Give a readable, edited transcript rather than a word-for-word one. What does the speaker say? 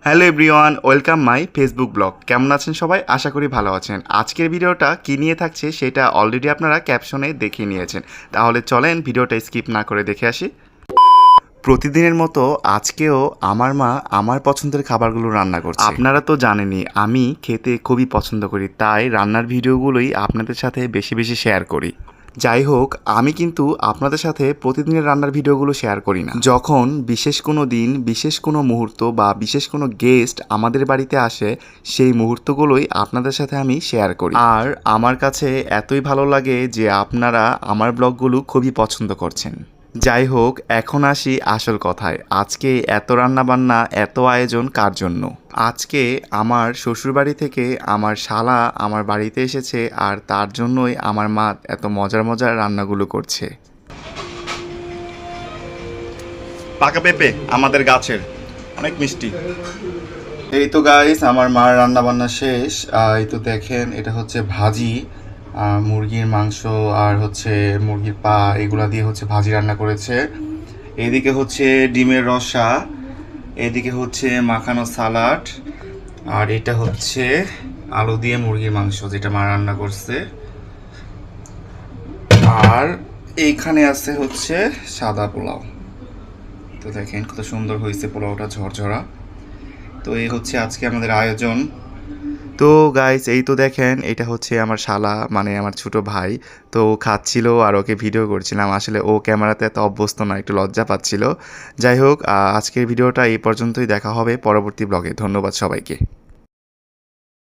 Hello everyone, welcome my Facebook blog. কেমন আছেন সবাই? আশা করি ভালো আছেন। আজকের ভিডিওটা কী নিয়ে থাকছে সেটা অলরেডি আপনারা ক্যাপশনে দেখে নিয়েছেন। তাহলে চলেন ভিডিওটা স্কিপ না করে দেখে আসি। প্রতিদিনের মতো আজকেও আমার মা আমার পছন্দের খাবারগুলো রান্না করছে। আপনারা তো জানেনই আমি খেতে খুবই পছন্দ করি, তাই রান্নার ভিডিওগুলোই আপনাদের সাথে বেশি বেশি শেয়ার করি। যাই হোক, আমি কিন্তু আপনাদের সাথে প্রতিদিনের রান্নার ভিডিওগুলো শেয়ার করি না। যখন বিশেষ কোনো দিন, বিশেষ কোনো মুহূর্ত বা বিশেষ কোনো গেস্ট আমাদের বাড়িতে আসে, সেই মুহূর্তগুলোই আপনাদের সাথে আমি শেয়ার করি। আর আমার কাছে এতই ভালো লাগে যে আপনারা আমার ব্লগগুলো খুবই পছন্দ করছেন। যাই হোক, এখন আসি আসল কথায়। আজকে এত রান্নাবান্না, এত আয়োজন কার জন্য? আজকে আমার শ্বশুরবাড়ি থেকে আমার শালা আমার বাড়িতে এসেছে, আর তার জন্যই আমার মা এত মজার মজার রান্নাগুলো করছে। পাকা পেঁপে আমাদের গাছের, অনেক মিষ্টি। এই তো গাইস, আমার মার রান্নাবান্না শেষ। এই তো দেখেন, এটা হচ্ছে ভাজি, মুরগির মাংস আর হচ্ছে মুরগির পা, এগুলা দিয়ে হচ্ছে ভাজি রান্না করেছে। এদিকে হচ্ছে ডিমের রসা, এদিকে হচ্ছে মাখানো সালাড, আর এটা হচ্ছে আলু দিয়ে মুরগির মাংস যেটা মা রান্না করছে। আর এইখানে আছে হচ্ছে সাদা পোলাও। তো দেখেন কত সুন্দর হয়েছে পোলাওটা, ঝরঝরা। তো এই হচ্ছে আজকে আমাদের আয়োজন। তো গাইস, এই তো দেখেন, এটা হচ্ছে আমার শালা, মানে আমার ছোট ভাই। তো ও খাচ্ছিল আর ওকে ভিডিও করছিলাম। আসলে ও ক্যামেরাতে এত অভ্যস্ত না, একটু লজ্জা পাচ্ছিল। যাই হোক, আজকের ভিডিওটা এই পর্যন্তই। দেখা হবে পরবর্তী ব্লগে। ধন্যবাদ সবাইকে।